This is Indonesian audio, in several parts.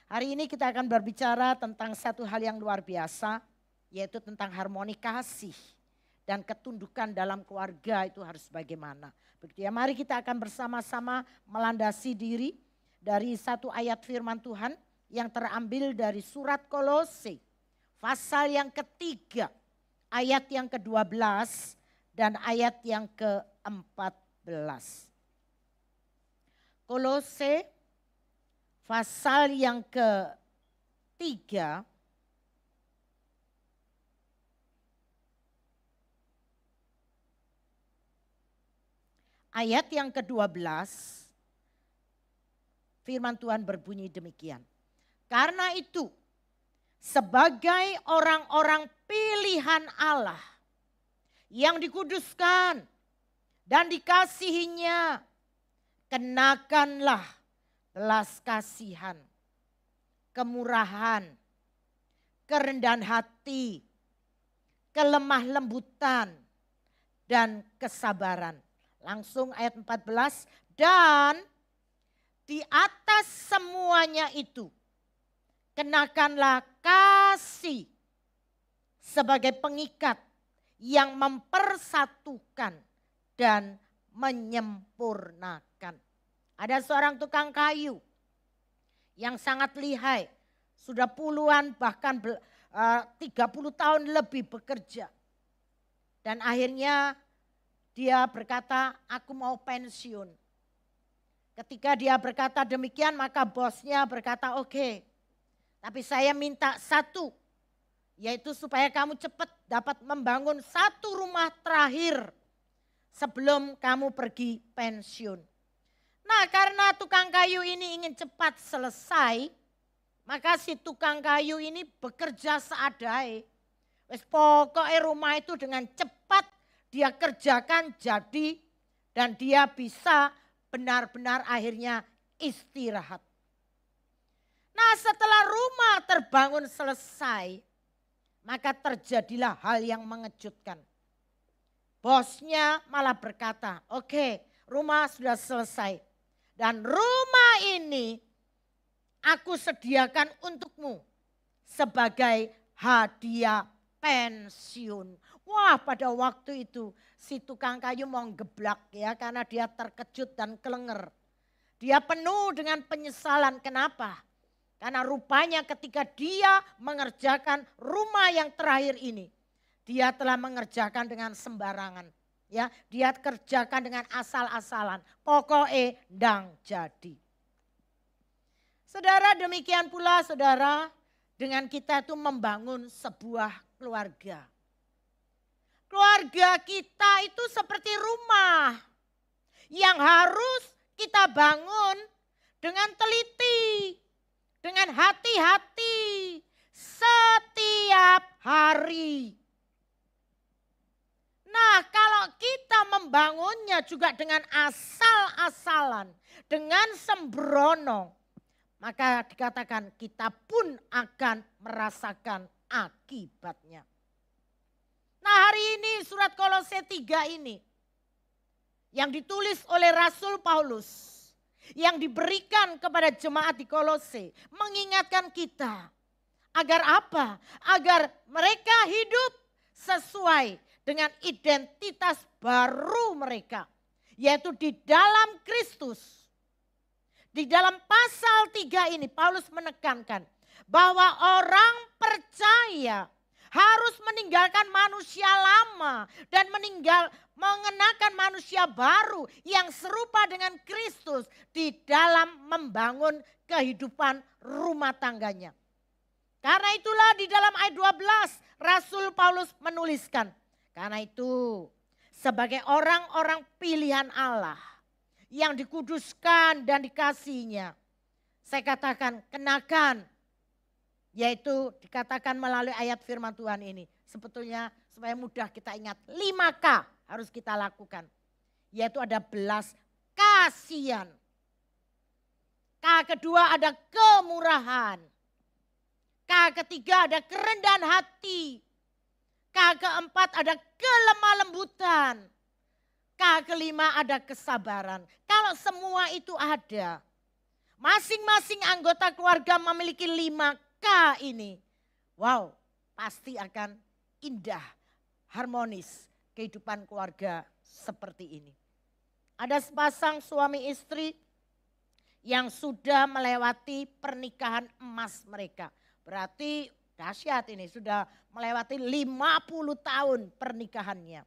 Hari ini kita akan berbicara tentang satu hal yang luar biasa, yaitu tentang harmoni kasih dan ketundukan dalam keluarga itu harus bagaimana. Begitu ya, mari kita akan bersama-sama melandasi diri dari satu ayat firman Tuhan yang terambil dari surat Kolose, pasal yang ketiga, ayat yang ke-12 dan ayat yang ke-14. Kolose pasal yang ketiga ayat yang ke-12, firman Tuhan berbunyi demikian. Karena itu, sebagai orang-orang pilihan Allah yang dikuduskan dan dikasihinya, kenakanlah belas kasihan, kemurahan, kerendahan hati, kelemah lembutan, dan kesabaran. Langsung ayat 14, dan di atas semuanya itu, kenakanlah kasih sebagai pengikat yang mempersatukan dan menyempurnakan. Ada seorang tukang kayu yang sangat lihai, sudah puluhan bahkan 30 tahun lebih bekerja. Dan akhirnya dia berkata, aku mau pensiun. Ketika dia berkata demikian, maka bosnya berkata, oke, tapi saya minta satu, yaitu supaya kamu cepat dapat membangun satu rumah terakhir sebelum kamu pergi pensiun. Nah, karena tukang kayu ini ingin cepat selesai, maka si tukang kayu ini bekerja seadai. Wes pokoknya rumah itu dengan cepat dia kerjakan jadi dan dia bisa benar-benar akhirnya istirahat. Nah, setelah rumah terbangun selesai, maka terjadilah hal yang mengejutkan. Bosnya malah berkata, oke, rumah sudah selesai. Dan rumah ini aku sediakan untukmu sebagai hadiah pensiun. Wah, pada waktu itu si tukang kayu mau geblak ya karena dia terkejut dan kelenger. Dia penuh dengan penyesalan. Kenapa? Karena rupanya ketika dia mengerjakan rumah yang terakhir ini, dia telah mengerjakan dengan sembarangan. Ya, dia kerjakan dengan asal-asalan. Pokoknya ndang jadi. Saudara, demikian pula saudara dengan kita itu membangun sebuah keluarga. Keluarga kita itu seperti rumah yang harus kita bangun dengan teliti, dengan hati-hati setiap hari. Nah, kalau kita membangunnya juga dengan asal-asalan, dengan sembrono, maka dikatakan kita pun akan merasakan akibatnya. Nah, hari ini surat Kolose 3 ini yang ditulis oleh Rasul Paulus yang diberikan kepada jemaat di Kolose mengingatkan kita agar apa? Agar mereka hidup sesuai dengan identitas baru mereka, yaitu di dalam Kristus. Di dalam pasal 3 ini Paulus menekankan bahwa orang percaya harus meninggalkan manusia lama dan mengenakan manusia baru yang serupa dengan Kristus di dalam membangun kehidupan rumah tangganya. Karena itulah di dalam ayat 12 Rasul Paulus menuliskan, karena itu sebagai orang-orang pilihan Allah yang dikuduskan dan dikasihinya, saya katakan kenakan, yaitu dikatakan melalui ayat firman Tuhan ini. Sebetulnya supaya mudah kita ingat 5K harus kita lakukan. Yaitu ada belas kasihan. K kedua ada kemurahan. K ketiga ada kerendahan hati. K keempat ada kelemah lembutan. K kelima ada kesabaran. Kalau semua itu ada, masing-masing anggota keluarga memiliki 5K ini. Wow, pasti akan indah, harmonis kehidupan keluarga seperti ini. Ada sepasang suami istri yang sudah melewati pernikahan emas mereka. Berarti dahsyat ini, sudah melewati 50 tahun pernikahannya.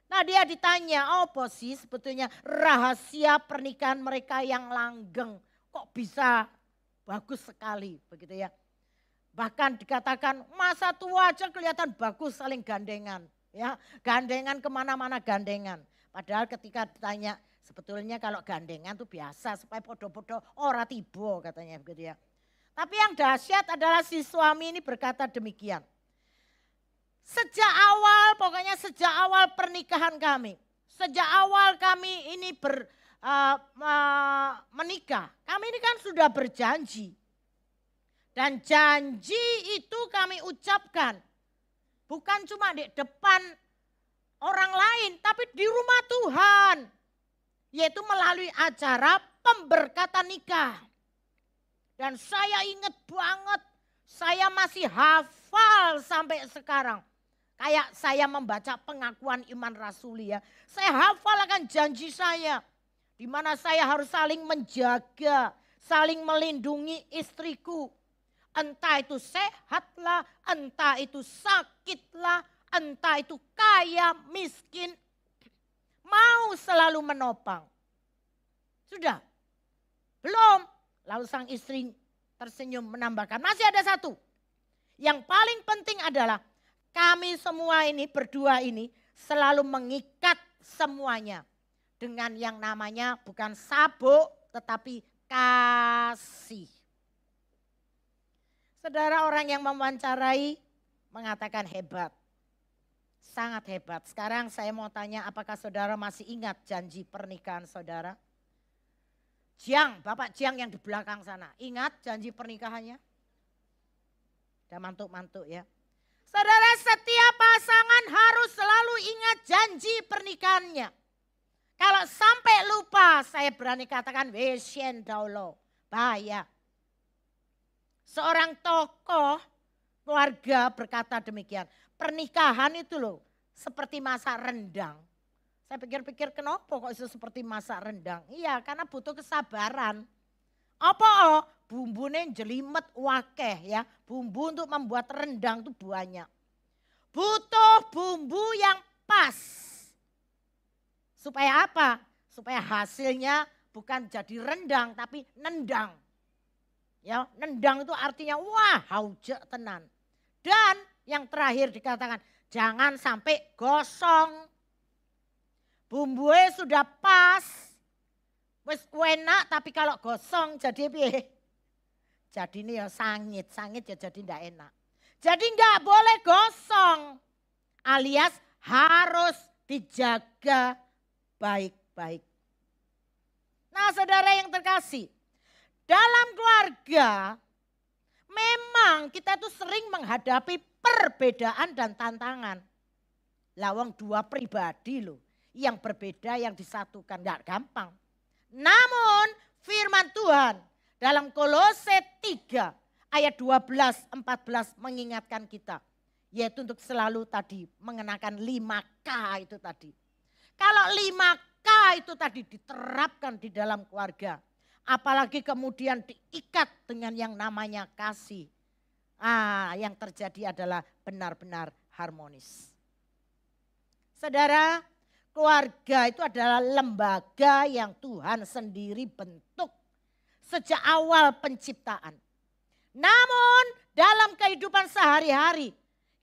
Nah dia ditanya, apa sih sebetulnya rahasia pernikahan mereka yang langgeng? Kok bisa bagus sekali begitu ya. Bahkan dikatakan masa tua aja kelihatan bagus saling gandengan. Ya, gandengan kemana-mana gandengan. Padahal ketika ditanya sebetulnya kalau gandengan itu biasa supaya podo-podo ora tiba katanya begitu ya. Tapi yang dahsyat adalah si suami ini berkata demikian. Sejak awal pernikahan kami, sejak awal kami ini menikah, kami ini kan sudah berjanji. Dan janji itu kami ucapkan bukan cuma di depan orang lain, tapi di rumah Tuhan. Yaitu melalui acara pemberkatan nikah. Dan saya ingat banget, saya masih hafal sampai sekarang. Kayak saya membaca pengakuan iman rasuli ya. Saya hafal akan janji saya. Di mana saya harus saling menjaga, saling melindungi istriku. Entah itu sehatlah, entah itu sakitlah, entah itu kaya, miskin. Mau selalu menopang. Sudah? Belum. Lalu sang istri tersenyum menambahkan, masih ada satu. Yang paling penting adalah kami semua ini berdua ini selalu mengikat semuanya. Dengan yang namanya bukan sabuk tetapi kasih. Saudara, orang yang mewawancarai mengatakan hebat. Sangat hebat. Sekarang saya mau tanya apakah saudara masih ingat janji pernikahan saudara? Jiang, Bapak Jiang yang di belakang sana. Ingat janji pernikahannya? Udah mantuk-mantuk ya. Saudara, setiap pasangan harus selalu ingat janji pernikahannya. Kalau sampai lupa, saya berani katakan wesyen daulo, bahaya. Seorang tokoh keluarga berkata demikian, pernikahan itu loh seperti masak rendang. Saya pikir-pikir kenapa kok itu seperti masak rendang? Iya, karena butuh kesabaran. Apa? Bumbunya jelimet wakeh ya. Bumbu untuk membuat rendang itu banyak. Butuh bumbu yang pas. Supaya apa? Supaya hasilnya bukan jadi rendang tapi nendang. Ya, nendang itu artinya wah haujek tenan. Dan yang terakhir dikatakan jangan sampai gosong. Bumbunya sudah pas. Wis enak tapi kalau gosong jadi piye? Jadi ini ya sangit ya jadi ndak enak. Jadi nggak boleh gosong alias harus dijaga baik-baik. Nah saudara yang terkasih, dalam keluarga memang kita tuh sering menghadapi perbedaan dan tantangan. Lawang dua pribadi loh, yang berbeda yang disatukan nggak gampang. Namun firman Tuhan dalam Kolose 3 ayat 12-14 mengingatkan kita. Yaitu untuk selalu tadi mengenakan 5K itu tadi. Kalau 5K itu tadi diterapkan di dalam keluarga. Apalagi kemudian diikat dengan yang namanya kasih. Yang terjadi adalah benar-benar harmonis. Saudara, keluarga itu adalah lembaga yang Tuhan sendiri bentuk sejak awal penciptaan. Namun dalam kehidupan sehari-hari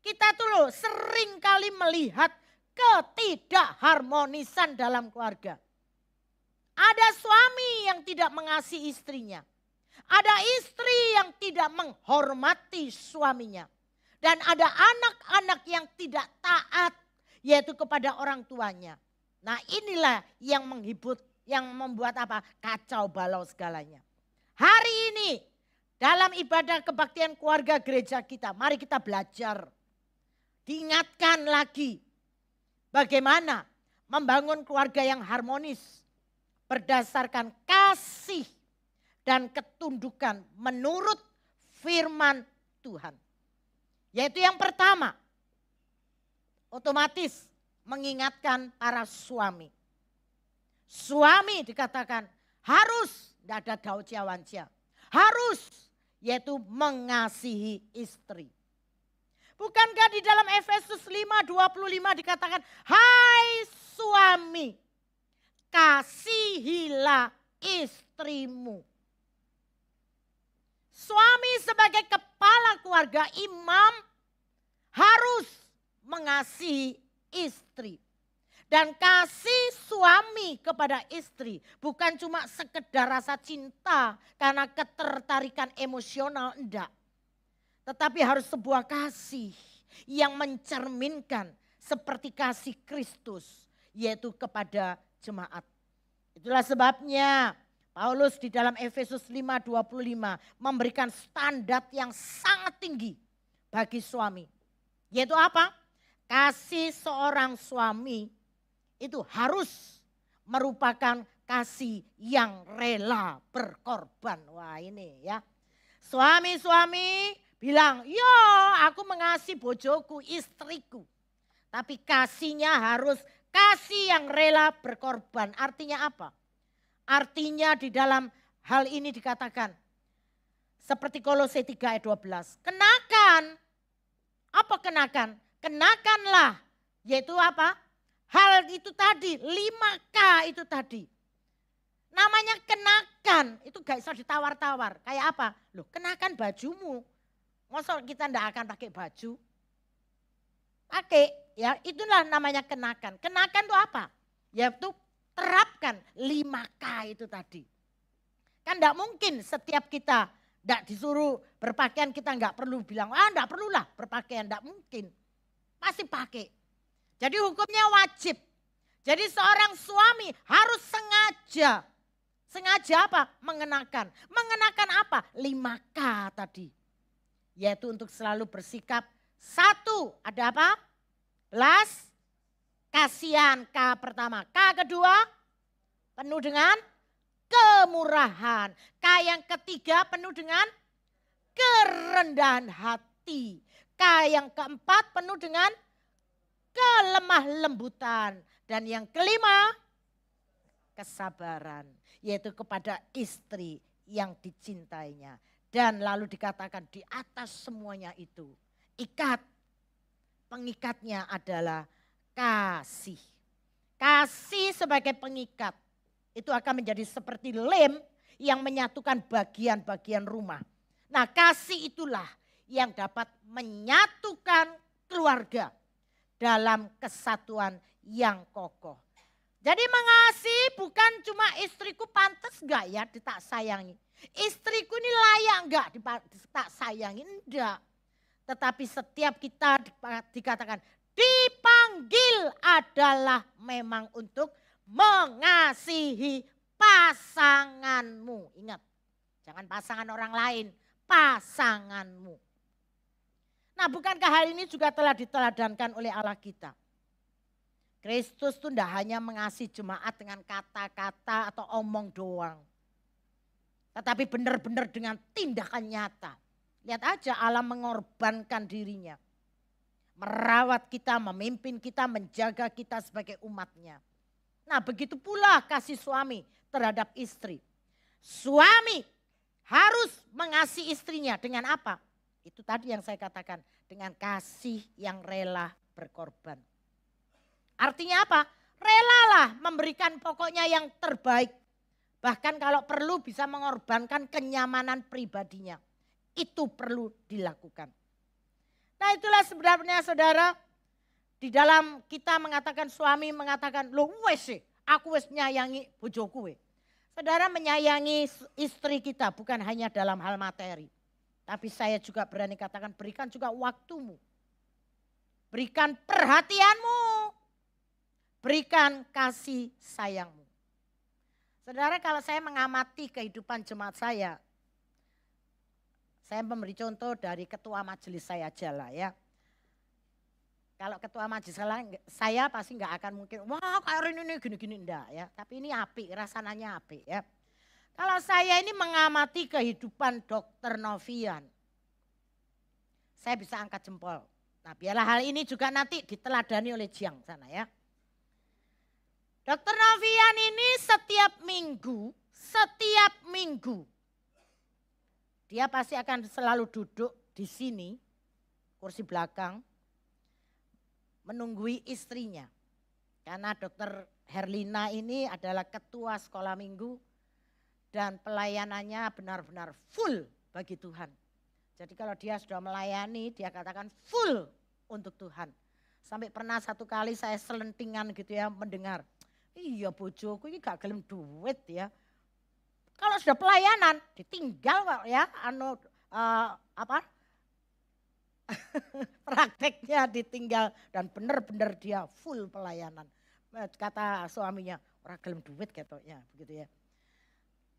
kita tuh loh sering kali melihat ketidakharmonisan dalam keluarga. Ada suami yang tidak mengasihi istrinya. Ada istri yang tidak menghormati suaminya. Dan ada anak-anak yang tidak taat yaitu kepada orang tuanya. Nah inilah yang membuat apa? Kacau balau segalanya. Hari ini dalam ibadah kebaktian keluarga gereja kita, mari kita belajar. Diingatkan lagi bagaimana membangun keluarga yang harmonis berdasarkan kasih. dan ketundukan menurut firman Tuhan. Yaitu yang pertama, otomatis mengingatkan para suami. Suami dikatakan harus, tidak ada gaucia-wancia, harus yaitu mengasihi istri. Bukankah di dalam Efesus 5:25 dikatakan, hai suami, kasihilah istrimu. Suami sebagai kepala keluarga, imam, harus mengasihi istri. Dan kasih suami kepada istri bukan cuma sekedar rasa cinta karena ketertarikan emosional, enggak. Tetapi harus sebuah kasih yang mencerminkan seperti kasih Kristus, yaitu kepada jemaat. Itulah sebabnya Paulus di dalam Efesus 5:25 memberikan standar yang sangat tinggi bagi suami. Yaitu apa? Kasih seorang suami itu harus merupakan kasih yang rela berkorban. Wah ini ya. Suami-suami bilang, yo aku mengasihi bojoku, istriku. Tapi kasihnya harus kasih yang rela berkorban. Artinya apa? Artinya di dalam hal ini dikatakan seperti Kolose 3:12. Kenakan. Apa kenakan? Kenakanlah. Yaitu apa? Hal itu tadi, 5K itu tadi. Namanya kenakan, itu gak bisa ditawar-tawar. Kayak apa? Loh, kenakan bajumu. Masa kita ndak akan pakai baju? Pakai, ya itulah namanya kenakan. Kenakan itu apa? Yaitu terapkan 5K itu tadi. Kan ndak mungkin setiap kita ndak disuruh berpakaian kita nggak perlu bilang, ndak perlulah berpakaian, ndak mungkin. Pasti pakai. Jadi hukumnya wajib. Jadi seorang suami harus sengaja. Sengaja apa? Mengenakan. Mengenakan apa? 5K tadi. Yaitu untuk selalu bersikap satu. Ada apa? Belas kasihan, K pertama. K kedua, penuh dengan kemurahan. K yang ketiga penuh dengan kerendahan hati. K yang keempat penuh dengan kelemah lembutan. Dan yang kelima, kesabaran. Yaitu kepada istri yang dicintainya. Dan lalu dikatakan di atas semuanya itu, ikat. Pengikatnya adalah kasih. Kasih sebagai pengikat. Itu akan menjadi seperti lem yang menyatukan bagian-bagian rumah. Nah, kasih itulah yang dapat menyatukan keluarga dalam kesatuan yang kokoh. Jadi mengasihi bukan cuma istriku pantas enggak ya ditak sayangi. Istriku ini layak enggak ditak sayangi? Enggak. Tetapi setiap kita dikatakan dipanggil adalah memang untuk mengasihi pasanganmu. Ingat, jangan pasangan orang lain, pasanganmu. Nah, bukankah hal ini juga telah diteladankan oleh Allah kita? Kristus itu tidak hanya mengasihi jemaat dengan kata-kata atau omong doang. Tetapi benar-benar dengan tindakan nyata. Lihat aja Allah mengorbankan dirinya. Merawat kita, memimpin kita, menjaga kita sebagai umatnya. Nah begitu pula kasih suami terhadap istri. Suami harus mengasihi istrinya dengan apa? Itu tadi yang saya katakan, dengan kasih yang rela berkorban. Artinya apa? Relalah memberikan pokoknya yang terbaik. Bahkan kalau perlu bisa mengorbankan kenyamanan pribadinya. Itu perlu dilakukan. Nah itulah sebenarnya saudara, di dalam kita mengatakan suami mengatakan, loh wes aku wes menyayangi bojoku. Saudara menyayangi istri kita bukan hanya dalam hal materi. Tapi saya juga berani katakan berikan juga waktumu. Berikan perhatianmu. Berikan kasih sayangmu. Saudara kalau saya mengamati kehidupan jemaat saya memberi contoh dari ketua majelis saya aja lah ya. Kalau ketua majelis saya pasti nggak akan mungkin, wah kayak ini gini-gini enggak ya. Tapi ini apik, rasanya apik ya. Kalau saya ini mengamati kehidupan Dokter Novian, saya bisa angkat jempol. Nah, biarlah hal ini juga nanti diteladani oleh Jiang sana ya. Dokter Novian ini setiap minggu, dia pasti akan selalu duduk di sini, kursi belakang, menunggui istrinya. Karena Dokter Herlina ini adalah ketua sekolah minggu dan pelayanannya benar-benar full bagi Tuhan. Jadi kalau dia sudah melayani, dia katakan full untuk Tuhan. Sampai pernah satu kali saya selentingan gitu ya mendengar, iya bojoku ini gak gelem duit ya. Kalau sudah pelayanan ditinggal kok ya, prakteknya ditinggal dan benar-benar dia full pelayanan. Kata suaminya, orang gelem duit katanya begitu ya.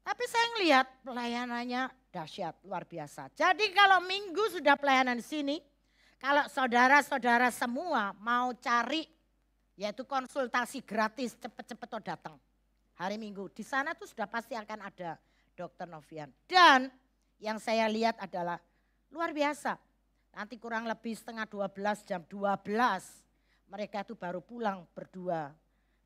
Tapi saya ngelihat pelayanannya dahsyat, luar biasa. Jadi kalau minggu sudah pelayanan di sini, kalau saudara-saudara semua mau cari yaitu konsultasi gratis, cepet-cepet tuh datang. Hari Minggu di sana tuh sudah pasti akan ada Dokter Novian. Dan yang saya lihat adalah luar biasa. Nanti kurang lebih setengah 12, jam 12 mereka itu baru pulang berdua.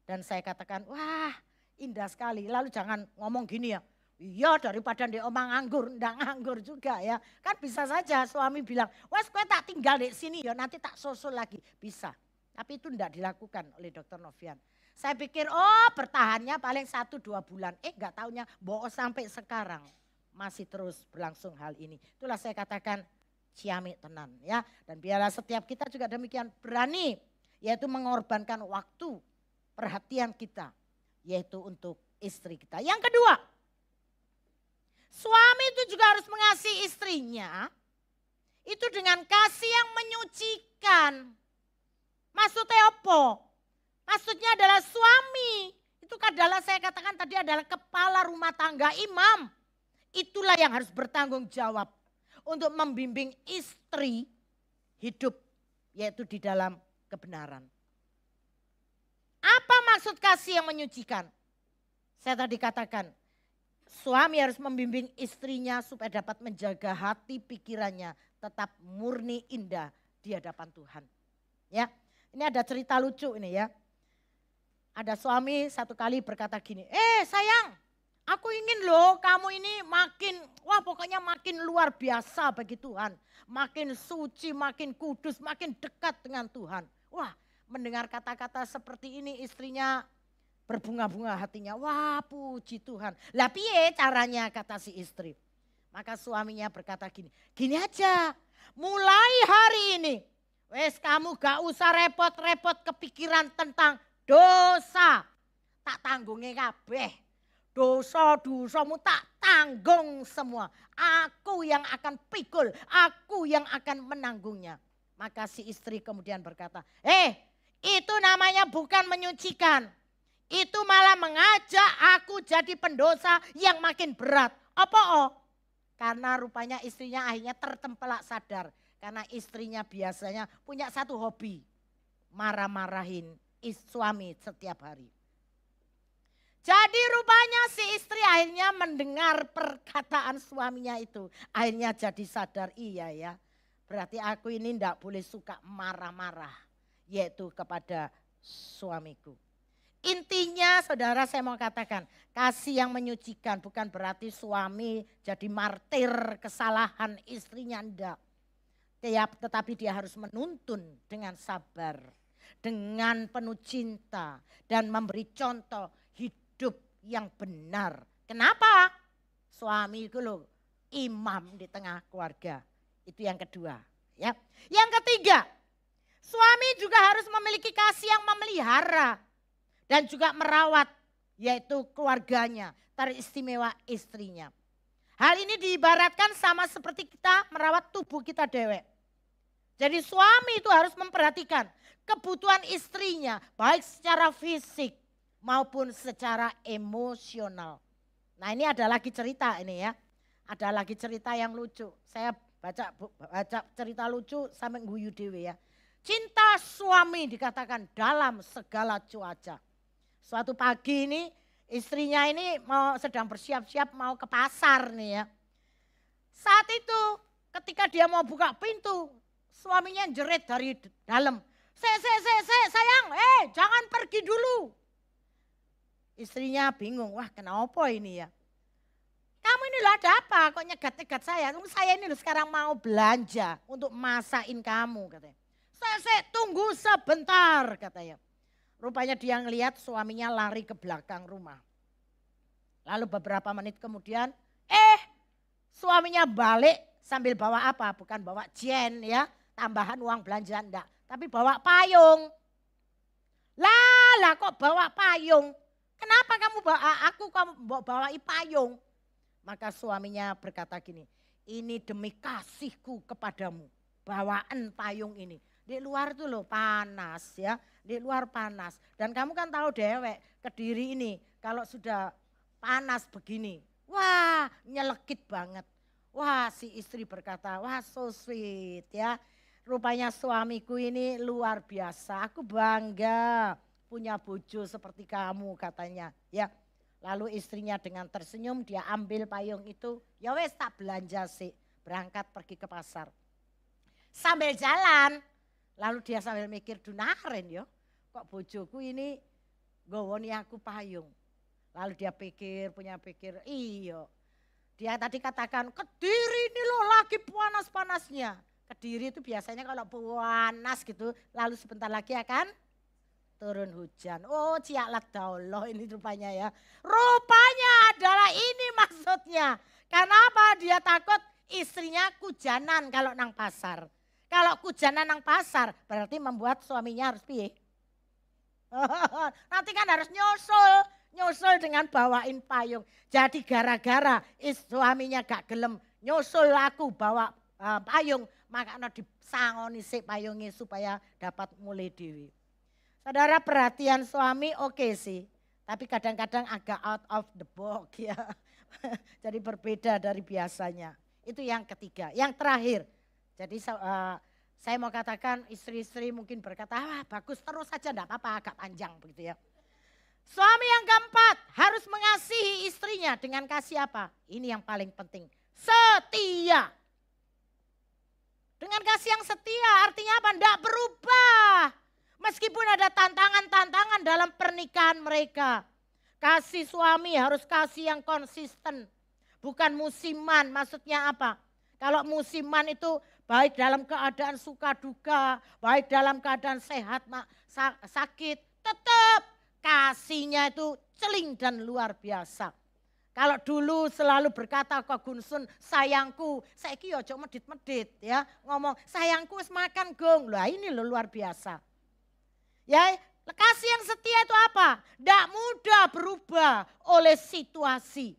Dan saya katakan, wah indah sekali. Lalu jangan ngomong gini ya, iya daripada di omang nganggur, ndak nganggur juga ya. Kan bisa saja suami bilang, wes gue tak tinggal di sini ya nanti tak susul lagi. Bisa, tapi itu ndak dilakukan oleh Dokter Novian. Saya pikir bertahannya paling 1-2 bulan. Enggak taunya bohong sampai sekarang. Masih terus berlangsung hal ini. Itulah saya katakan ciamik tenan ya. Dan biarlah setiap kita juga demikian berani. Yaitu mengorbankan waktu, perhatian kita. Yaitu untuk istri kita. Yang kedua, suami itu juga harus mengasihi istrinya. Itu dengan kasih yang menyucikan. Maksudnya apa? Maksudnya adalah suami. Itu adalah saya katakan tadi adalah kepala rumah tangga, imam. Itulah yang harus bertanggung jawab. Untuk membimbing istri hidup. Yaitu di dalam kebenaran. Apa maksud kasih yang menyucikan? Saya tadi katakan. Suami harus membimbing istrinya supaya dapat menjaga hati pikirannya tetap murni indah di hadapan Tuhan. Ya, ini ada cerita lucu ini ya. Ada suami satu kali berkata gini, sayang aku ingin loh kamu ini pokoknya makin luar biasa bagi Tuhan. Makin suci, makin kudus, makin dekat dengan Tuhan. Wah mendengar kata-kata seperti ini istrinya berbunga-bunga hatinya. Wah puji Tuhan. Lah piye caranya kata si istri. Maka suaminya berkata gini aja. Mulai hari ini wes kamu gak usah repot-repot kepikiran tentang dosa. Tak tanggungnya kabeh. Dosa-dosamu tak tanggung semua. Aku yang akan pikul. Aku yang akan menanggungnya. Maka si istri kemudian berkata, itu namanya bukan menyucikan. Itu malah mengajak aku jadi pendosa yang makin berat. Apa? Karena rupanya istrinya akhirnya tertempelak sadar. Karena istrinya biasanya punya satu hobi. Marah-marahin suami setiap hari. Jadi rupanya si istri akhirnya mendengar perkataan suaminya itu. Akhirnya jadi sadar, iya ya. Berarti aku ini tidak boleh suka marah-marah. Yaitu kepada suamiku. Intinya saudara saya mau katakan. Kasih yang menyucikan bukan berarti suami jadi martir kesalahan istrinya. Enggak. Tetapi dia harus menuntun dengan sabar. Dengan penuh cinta dan memberi contoh hidup yang benar. Kenapa? Suami itu loh imam di tengah keluarga. Itu yang kedua. Ya. Yang ketiga, suami juga harus memiliki kasih yang memelihara dan juga merawat yaitu keluarganya, teristimewa istrinya. Hal ini diibaratkan sama seperti kita merawat tubuh kita dewek. Jadi suami itu harus memperhatikan kebutuhan istrinya baik secara fisik maupun secara emosional. Nah ini ada lagi cerita ini ya. Ada lagi cerita yang lucu. Saya baca cerita lucu sampai guyu dewe ya. Cinta suami dikatakan dalam segala cuaca. Suatu pagi ini Istrinya ini sedang bersiap-siap mau ke pasar nih ya. Saat itu ketika dia mau buka pintu, suaminya jerit dari dalam. Sayang, jangan pergi dulu. Istrinya bingung, wah kenapa ini ya? Kamu ini loh ada apa? Kok nyegat-nyegat saya? Saya ini loh sekarang mau belanja untuk masakin kamu katanya. Tunggu sebentar katanya. Rupanya dia ngelihat suaminya lari ke belakang rumah. Lalu beberapa menit kemudian, suaminya balik sambil bawa apa? Bukan bawa jen ya, tambahan uang belanja enggak. Tapi bawa payung. Lah kok bawa payung? Kenapa kamu bawa payung? Maka suaminya berkata gini, ini demi kasihku kepadamu, bawaan payung ini. Di luar tuh loh panas ya, di luar panas. Dan kamu kan tahu dewek, Kediri ini kalau sudah panas begini, wah nyelekit banget. Wah si istri berkata, wah so sweet ya. Rupanya suamiku ini luar biasa, aku bangga punya bojo seperti kamu katanya ya. Lalu istrinya dengan tersenyum dia ambil payung itu, ya wes tak belanja sih, berangkat pergi ke pasar. Sambil jalan, lalu dia sambil mikir, dunaren yo, kok bojoku ini gowoni aku payung. Lalu dia punya pikir, iya. Dia tadi katakan, Kediri ini loh lagi panas-panasnya. Kediri itu biasanya kalau panas gitu, lalu sebentar lagi akan turun hujan. Oh ciaklat daulah ini rupanya ya. Rupanya adalah ini maksudnya. Kenapa dia takut istrinya kujanan kalau nang pasar. Kalau kujanan nang pasar berarti membuat suaminya harus piye? Nanti kan harus nyusul dengan bawain payung. Jadi gara-gara suaminya gak gelem nyusul aku bawa payung, makanya disangoni si payungnya supaya dapat mulai dewi. Saudara perhatian suami oke sih, tapi kadang-kadang agak out of the box ya. Jadi berbeda dari biasanya. Itu yang ketiga. Yang terakhir, jadi saya mau katakan istri-istri mungkin berkata, bagus terus saja enggak apa-apa, agak panjang begitu ya. Suami yang keempat harus mengasihi istrinya dengan kasih apa? Ini yang paling penting, setia. Dengan kasih yang setia artinya apa? Enggak berubah. Meskipun ada tantangan-tantangan dalam pernikahan mereka. Kasih suami harus kasih yang konsisten. Bukan musiman, maksudnya apa? Kalau musiman itu baik dalam keadaan suka duka, baik dalam keadaan sehat, sakit, tetap kasihnya itu celing dan luar biasa. Kalau dulu selalu berkata ke Gunsun, sayangku, saiki ojo medit-medit ya, ngomong sayangku wis makan gong. Lah ini loh luar biasa. Ya, kasih yang setia itu apa? Tidak mudah berubah oleh situasi.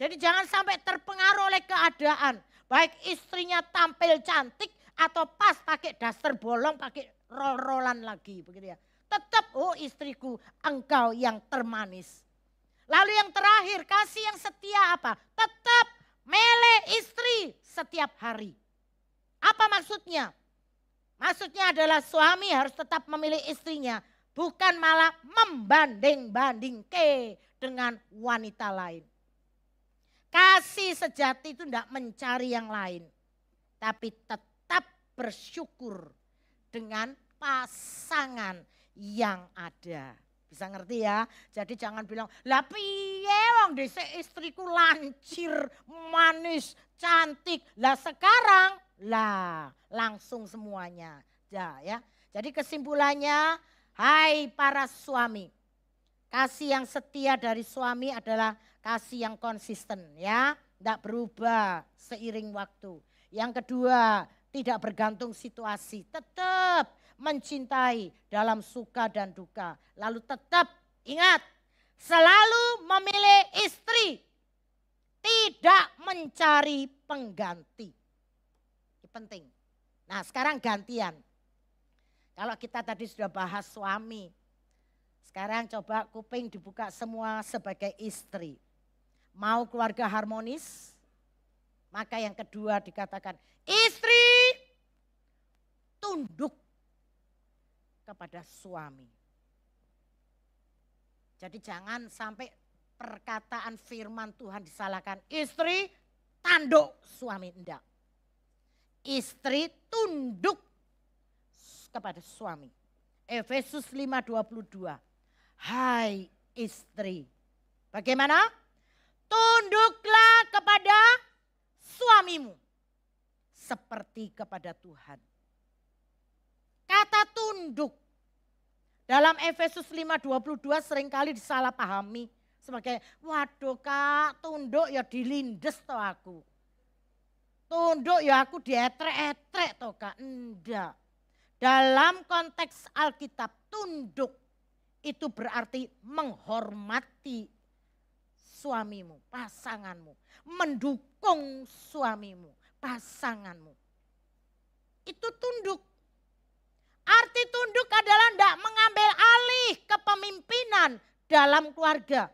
Jadi jangan sampai terpengaruh oleh keadaan. Baik istrinya tampil cantik atau pas pakai daster bolong, pakai roll-rollan lagi. Begitu ya. Tetap, istriku engkau yang termanis. Lalu yang terakhir, kasih yang setia apa? Tetap melek istri setiap hari. Apa maksudnya? Maksudnya adalah suami harus tetap memilih istrinya. Bukan malah membanding-bandingke dengan wanita lain. Kasih sejati itu tidak mencari yang lain. Tapi tetap bersyukur dengan pasangan yang ada. Bisa ngerti ya? Jadi jangan bilang, lah piye wong dhisik istriku lancir, manis, cantik. Lah sekarang langsung semuanya. Ya. Jadi kesimpulannya, hai para suami, kasih yang setia dari suami adalah kasih yang konsisten ya, tidak berubah seiring waktu. Yang kedua, tidak bergantung situasi, tetap mencintai dalam suka dan duka. Lalu tetap ingat, selalu memilih istri, tidak mencari pengganti. Ini penting. Nah sekarang gantian. Kalau kita tadi sudah bahas suami, sekarang coba kuping dibuka semua sebagai istri. Mau keluarga harmonis? Maka yang kedua dikatakan, istri tunduk kepada suami. Jadi jangan sampai perkataan firman Tuhan disalahkan. Istri tanduk, suami enggak. Istri tunduk kepada suami. Efesus 5:22. Hai istri, bagaimana? Tunduklah kepada suamimu seperti kepada Tuhan. Kata tunduk dalam Efesus 5:22 seringkali disalahpahami sebagai, waduh Kak, tunduk ya dilindes toh aku. Tunduk ya aku dietrek-etrek toh Kak. Enggak. Dalam konteks Alkitab, tunduk itu berarti menghormati suamimu, pasanganmu. Mendukung suamimu, pasanganmu. Itu tunduk. Arti tunduk adalah tidak mengambil alih kepemimpinan dalam keluarga.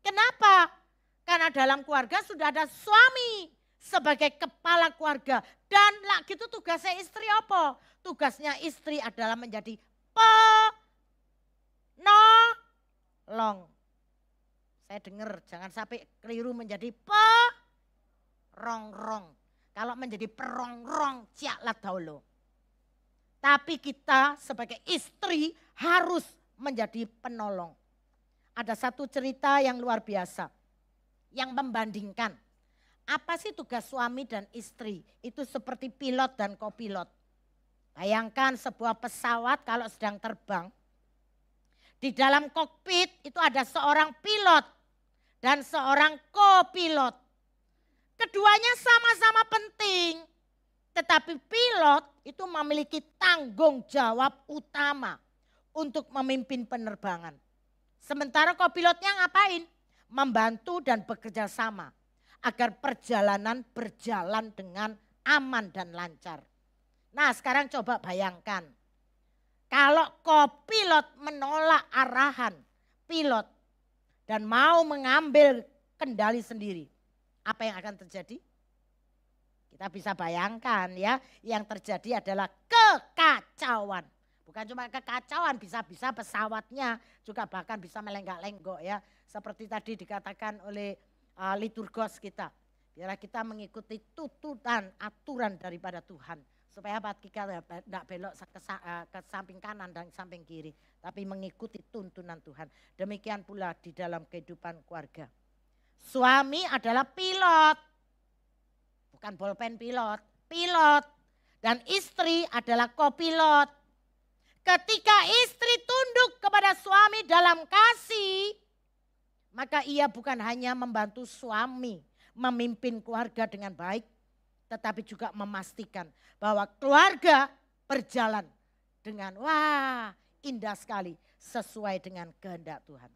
Kenapa? Karena dalam keluarga sudah ada suami sebagai kepala keluarga. Dan lagi itu tugasnya istri apa? Tugasnya istri adalah menjadi penolong. Saya dengar jangan sampai keliru menjadi perongrong. Kalau menjadi perongrong, ciaklah dahulu. Tapi kita sebagai istri harus menjadi penolong. Ada satu cerita yang luar biasa. Yang membandingkan. Apa sih tugas suami dan istri? Itu seperti pilot dan kopilot. Bayangkan sebuah pesawat kalau sedang terbang. Di dalam kokpit itu ada seorang pilot dan seorang kopilot. Keduanya sama-sama penting. Tetapi pilot itu memiliki tanggung jawab utama untuk memimpin penerbangan. Sementara kopilotnya ngapain? Membantu dan bekerja sama agar perjalanan berjalan dengan aman dan lancar. Nah sekarang coba bayangkan. Kalau kopilot menolak arahan pilot dan mau mengambil kendali sendiri. Apa yang akan terjadi? Kita bisa bayangkan ya, yang terjadi adalah kekacauan. Bukan cuma kekacauan, bisa-bisa pesawatnya juga bahkan bisa melenggak-lenggok ya. Seperti tadi dikatakan oleh liturgos kita. Biarlah kita mengikuti tuntutan aturan daripada Tuhan. Supaya kita tidak belok ke samping kanan dan samping kiri. Tapi mengikuti tuntunan Tuhan. Demikian pula di dalam kehidupan keluarga. Suami adalah pilot. Bukan bolpen pilot. Pilot. Dan istri adalah kopilot. Ketika istri tunduk kepada suami dalam kasih. Maka ia bukan hanya membantu suami memimpin keluarga dengan baik. Tetapi juga memastikan bahwa keluarga berjalan dengan wah indah sekali. Sesuai dengan kehendak Tuhan.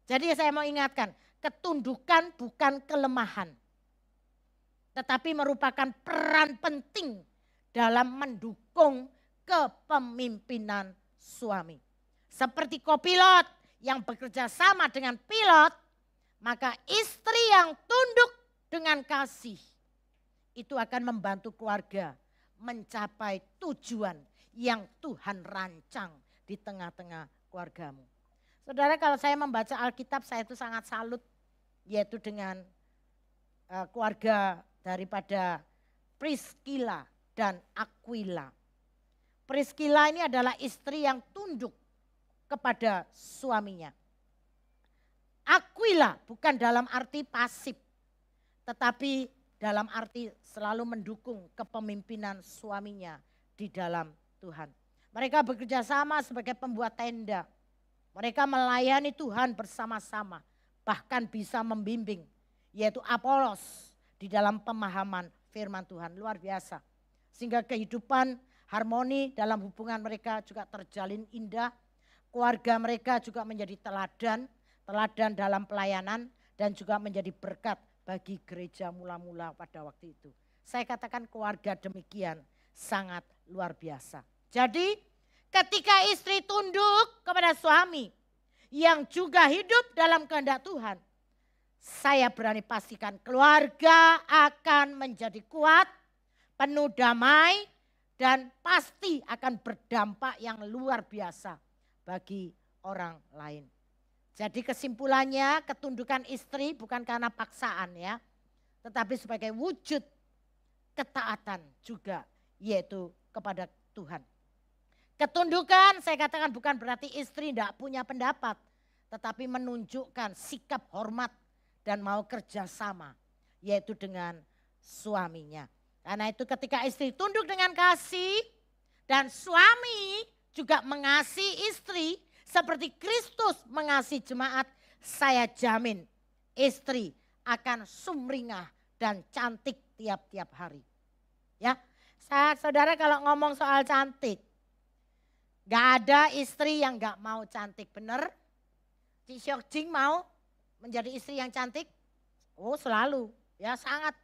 Jadi saya mau ingatkan. Ketundukan bukan kelemahan. Tetapi merupakan peran penting dalam mendukung kepemimpinan suami. Seperti kopilot yang bekerja sama dengan pilot, maka istri yang tunduk dengan kasih itu akan membantu keluarga mencapai tujuan yang Tuhan rancang di tengah-tengah keluargamu. Saudara, kalau saya membaca Alkitab saya itu sangat salut yaitu dengan keluarga daripada Priscilla dan Aquila. Priscilla ini adalah istri yang tunduk kepada suaminya. Aquila bukan dalam arti pasif, tetapi dalam arti selalu mendukung kepemimpinan suaminya di dalam Tuhan. Mereka bekerja sama sebagai pembuat tenda. Mereka melayani Tuhan bersama-sama. Bahkan bisa membimbing, yaitu Apolos di dalam pemahaman firman Tuhan. Luar biasa. Sehingga kehidupan harmoni dalam hubungan mereka juga terjalin indah. Keluarga mereka juga menjadi teladan dalam pelayanan dan juga menjadi berkat bagi gereja mula-mula pada waktu itu. Saya katakan keluarga demikian sangat luar biasa. Jadi ketika istri tunduk kepada suami yang juga hidup dalam kehendak Tuhan, saya berani pastikan keluarga akan menjadi kuat, penuh damai, dan pasti akan berdampak yang luar biasa bagi orang lain. Jadi kesimpulannya ketundukan istri bukan karena paksaan ya. Tetapi sebagai wujud ketaatan juga yaitu kepada Tuhan. Ketundukan saya katakan bukan berarti istri tidak punya pendapat. Tetapi menunjukkan sikap hormat dan mau kerjasama yaitu dengan suaminya. Karena itu ketika istri tunduk dengan kasih dan suami juga mengasihi istri seperti Kristus mengasihi jemaat, saya jamin istri akan sumringah dan cantik tiap-tiap hari. Ya, saudara kalau ngomong soal cantik, gak ada istri yang gak mau cantik, bener? Ci Syok Jing mau menjadi istri yang cantik? Oh selalu, ya sangat.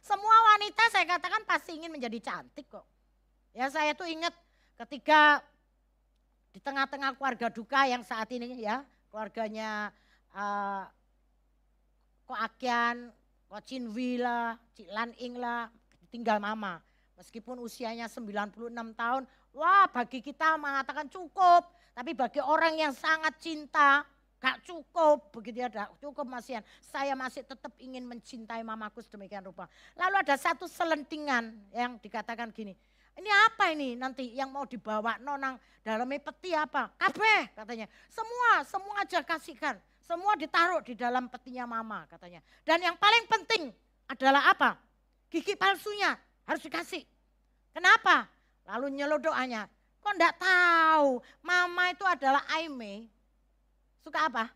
Semua wanita saya katakan pasti ingin menjadi cantik kok. Ya saya tuh ingat ketika di tengah-tengah keluarga duka yang saat ini ya, keluarganya Ko Akian, Ko Chin Wei lah, Cik Lan Ing lah, tinggal mama. Meskipun usianya 96 tahun, wah bagi kita mengatakan cukup. Tapi bagi orang yang sangat cinta, gak cukup. Begitu ya, cukup masihan. Saya masih tetap ingin mencintai mamaku sedemikian rupa. Lalu ada satu selentingan yang dikatakan gini, ini apa ini nanti yang mau dibawa nonang dalamnya peti apa? Kabeh katanya. Semua aja kasihkan. Semua ditaruh di dalam petinya mama katanya. Dan yang paling penting adalah apa? Gigi palsunya harus dikasih. Kenapa? Lalu nyelodokannya. Kok enggak tahu mama itu adalah Aime. Suka apa?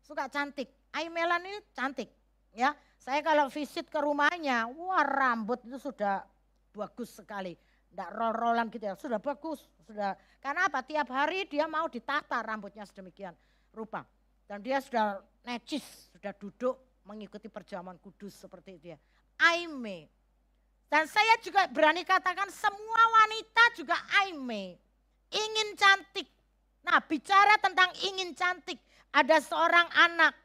Suka cantik. Aimelan ini cantik. Ya, saya kalau visit ke rumahnya, wah rambut itu sudah bagus sekali. Enggak roll-rollan gitu ya, sudah bagus. Sudah. Karena apa? Tiap hari dia mau ditata rambutnya sedemikian rupa. Dan dia sudah necis, sudah duduk mengikuti perjamuan kudus seperti itu ya. Aime. Dan saya juga berani katakan semua wanita juga aime. Ingin cantik. Nah bicara tentang ingin cantik. Ada seorang anak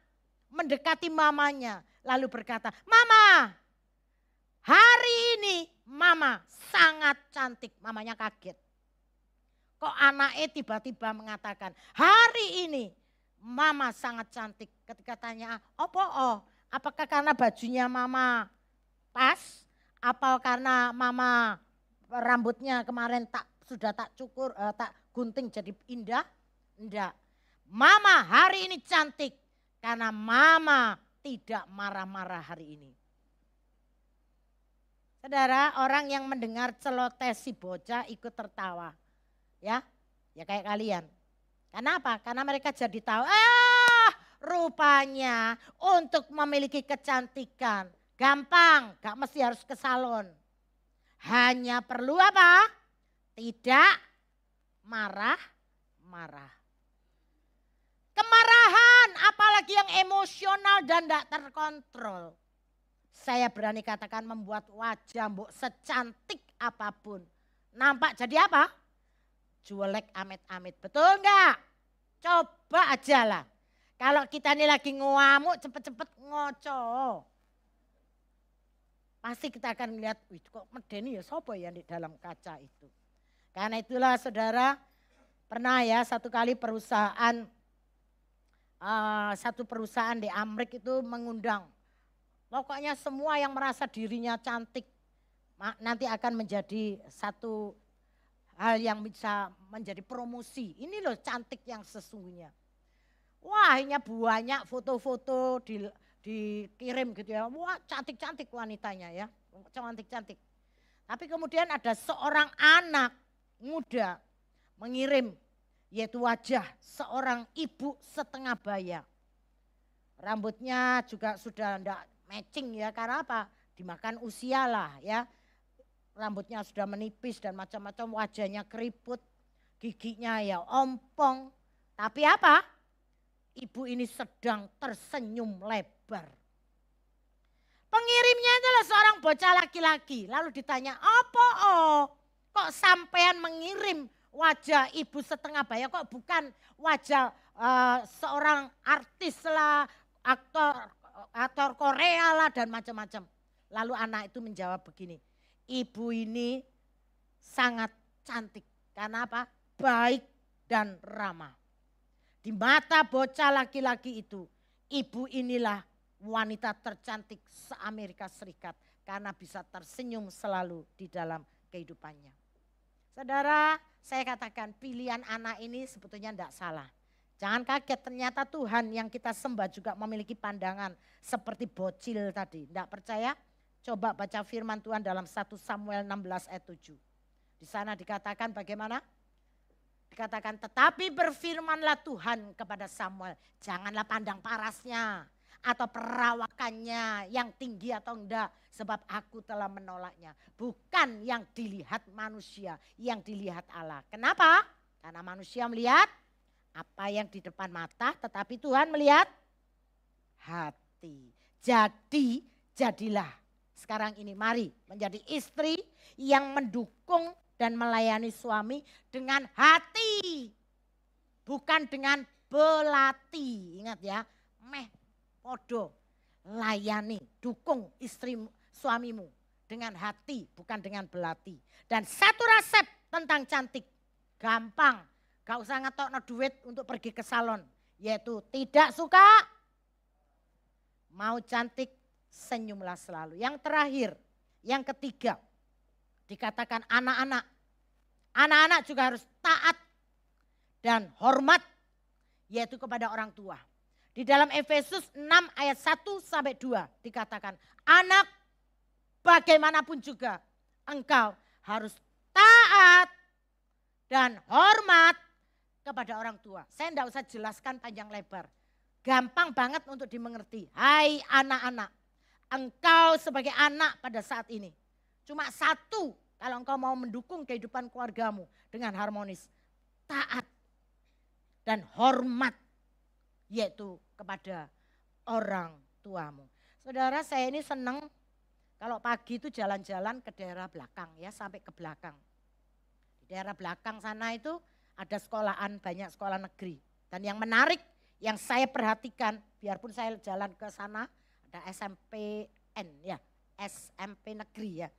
mendekati mamanya. Lalu berkata, Mama hari ini Mama sangat cantik. Mamanya kaget. Kok anaknya tiba-tiba mengatakan, hari ini Mama sangat cantik. Ketika tanya, apakah karena bajunya Mama pas? Apa karena Mama rambutnya kemarin sudah tak cukur, tak gunting jadi indah? Enggak. Mama hari ini cantik karena Mama tidak marah-marah hari ini. Saudara, orang yang mendengar celoteh si bocah ikut tertawa. Ya kayak kalian. Kenapa? Karena mereka jadi tahu, rupanya untuk memiliki kecantikan gampang, gak mesti harus ke salon. Hanya perlu apa? Tidak marah-marah. Kemarahan, apalagi yang emosional dan tidak terkontrol. Saya berani katakan membuat wajah mbok secantik apapun. Nampak jadi apa? Juelek amit-amit, betul enggak? Coba aja lah. Kalau kita ini lagi ngamuk cepet-cepet ngoco. Pasti kita akan melihat, wih kok medeni ya sopo ya di dalam kaca itu. Karena itulah saudara, pernah ya satu kali satu perusahaan di Amrik itu mengundang. Pokoknya semua yang merasa dirinya cantik nanti akan menjadi satu hal yang bisa menjadi promosi. Ini loh cantik yang sesungguhnya. Wah akhirnya banyak foto-foto dikirim gitu ya. Wah cantik-cantik wanitanya ya. Cantik-cantik. Tapi kemudian ada seorang anak muda mengirim yaitu wajah seorang ibu setengah baya. Rambutnya juga sudah tidak matching ya karena apa? Dimakan usia lah ya. Rambutnya sudah menipis dan macam-macam, wajahnya keriput, giginya ya ompong. Tapi apa? Ibu ini sedang tersenyum lebar. Pengirimnya adalah seorang bocah laki-laki. Lalu ditanya, kok sampean mengirim wajah ibu setengah baya, kok bukan wajah seorang artis lah, aktor Korea lah dan macam-macam. Lalu anak itu menjawab begini, ibu ini sangat cantik. Karena apa? Baik dan ramah. Di mata bocah laki-laki itu, ibu inilah wanita tercantik se-Amerika Serikat karena bisa tersenyum selalu di dalam kehidupannya. Saudara, saya katakan pilihan anak ini sebetulnya tidak salah. Jangan kaget, ternyata Tuhan yang kita sembah juga memiliki pandangan seperti bocil tadi. Tidak percaya? Coba baca firman Tuhan dalam 1 Samuel 16 ayat 7. Di sana dikatakan bagaimana? Dikatakan, tetapi berfirmanlah Tuhan kepada Samuel, janganlah pandang parasnya atau perawakannya yang tinggi atau enggak, sebab aku telah menolaknya. Bukan yang dilihat manusia, yang dilihat Allah. Kenapa? Karena manusia melihat apa yang di depan mata, tetapi Tuhan melihat hati. Jadi, jadilah sekarang ini mari menjadi istri yang mendukung dan melayani suami dengan hati. Bukan dengan belati. Ingat ya, podo, layani, dukung istri suamimu dengan hati, bukan dengan belati. Dan satu resep tentang cantik, gampang. Gak usah ngetokno duit untuk pergi ke salon. Yaitu tidak suka, mau cantik, senyumlah selalu. Yang terakhir, yang ketiga, dikatakan anak-anak. Anak-anak juga harus taat dan hormat, yaitu kepada orang tua. Di dalam Efesus 6 ayat 1 sampai 2 dikatakan, anak bagaimanapun juga engkau harus taat dan hormat kepada orang tua. Saya tidak usah jelaskan panjang lebar. Gampang banget untuk dimengerti. Hai anak-anak, engkau sebagai anak pada saat ini. Cuma satu, kalau engkau mau mendukung kehidupan keluargamu dengan harmonis. Taat dan hormat, yaitu kepada orang tuamu. Saudara, saya ini senang kalau pagi itu jalan-jalan ke daerah belakang ya, sampai ke belakang. Di daerah belakang sana itu ada sekolahan, banyak sekolah negeri. Dan yang menarik, yang saya perhatikan, biarpun saya jalan ke sana, ada SMPN ya, SMP negeri ya.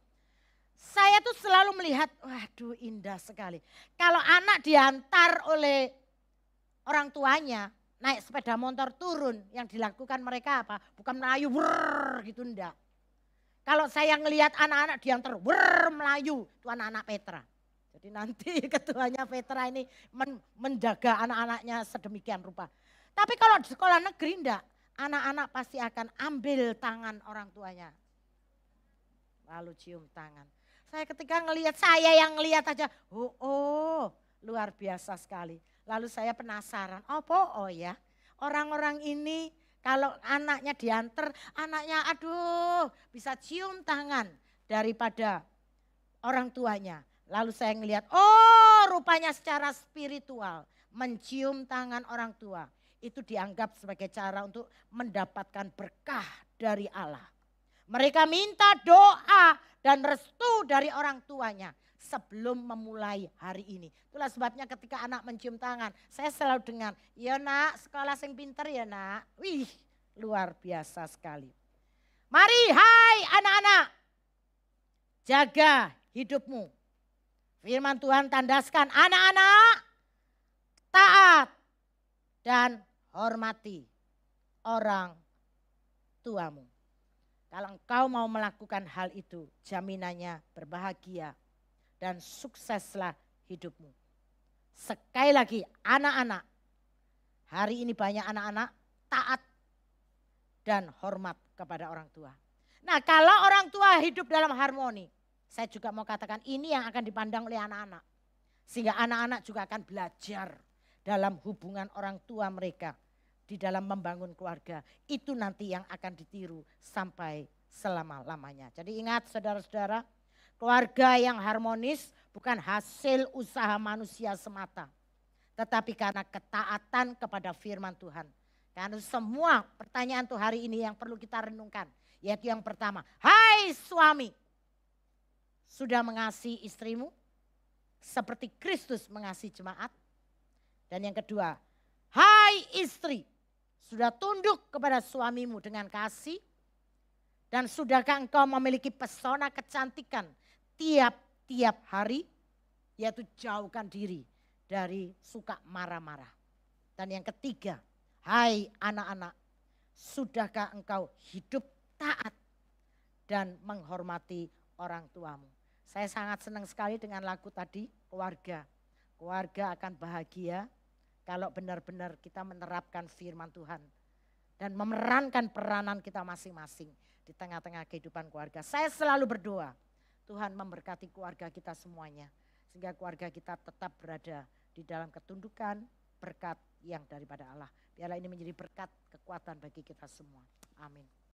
Saya tuh selalu melihat, waduh indah sekali. Kalau anak diantar oleh orang tuanya, naik sepeda motor turun, yang dilakukan mereka apa? Bukan melayu, wrrr gitu enggak. Kalau saya ngelihat anak-anak diantar, wrrr melayu, itu anak-anak Petra. Jadi nanti ketuanya Petra ini menjaga anak-anaknya sedemikian rupa. Tapi kalau di sekolah negeri enggak, anak-anak pasti akan ambil tangan orang tuanya. Lalu cium tangan. Saya ketika ngelihat, saya yang ngelihat aja, oh luar biasa sekali. Lalu saya penasaran, oh ya orang-orang ini kalau anaknya diantar, anaknya aduh bisa cium tangan daripada orang tuanya. Lalu saya ngelihat, oh rupanya secara spiritual mencium tangan orang tua itu dianggap sebagai cara untuk mendapatkan berkah dari Allah. Mereka minta doa dan restu dari orang tuanya sebelum memulai hari ini. Itulah sebabnya ketika anak mencium tangan, saya selalu dengar, ya nak sekolah sing pinter ya nak. Wih luar biasa sekali. Mari hai anak-anak, jaga hidupmu. Firman Tuhan tandaskan anak-anak taat dan hormati orang tuamu. Kalau engkau mau melakukan hal itu, jaminannya berbahagia dan sukseslah hidupmu. Sekali lagi anak-anak, hari ini banyak anak-anak taat dan hormat kepada orang tua. Nah kalau orang tua hidup dalam harmoni, saya juga mau katakan ini yang akan dipandang oleh anak-anak. Sehingga anak-anak juga akan belajar dalam hubungan orang tua mereka. Di dalam membangun keluarga. Itu nanti yang akan ditiru sampai selama-lamanya. Jadi ingat saudara-saudara, keluarga yang harmonis bukan hasil usaha manusia semata. Tetapi karena ketaatan kepada firman Tuhan. Karena semua pertanyaan tuh hari ini yang perlu kita renungkan. Yaitu yang pertama, hai suami, sudah mengasihi istrimu seperti Kristus mengasihi jemaat. Dan yang kedua, hai istri, sudah tunduk kepada suamimu dengan kasih. Dan sudahkah engkau memiliki pesona kecantikan tiap-tiap hari. Yaitu jauhkan diri dari suka marah-marah. Dan yang ketiga, hai anak-anak, sudahkah engkau hidup taat dan menghormati orang tuamu? Saya sangat senang sekali dengan lagu tadi, keluarga. Keluarga akan bahagia kalau benar-benar kita menerapkan firman Tuhan. Dan memerankan peranan kita masing-masing di tengah-tengah kehidupan keluarga. Saya selalu berdoa, Tuhan memberkati keluarga kita semuanya. Sehingga keluarga kita tetap berada di dalam ketundukan, berkat yang daripada Allah. Biarlah ini menjadi berkat kekuatan bagi kita semua. Amin.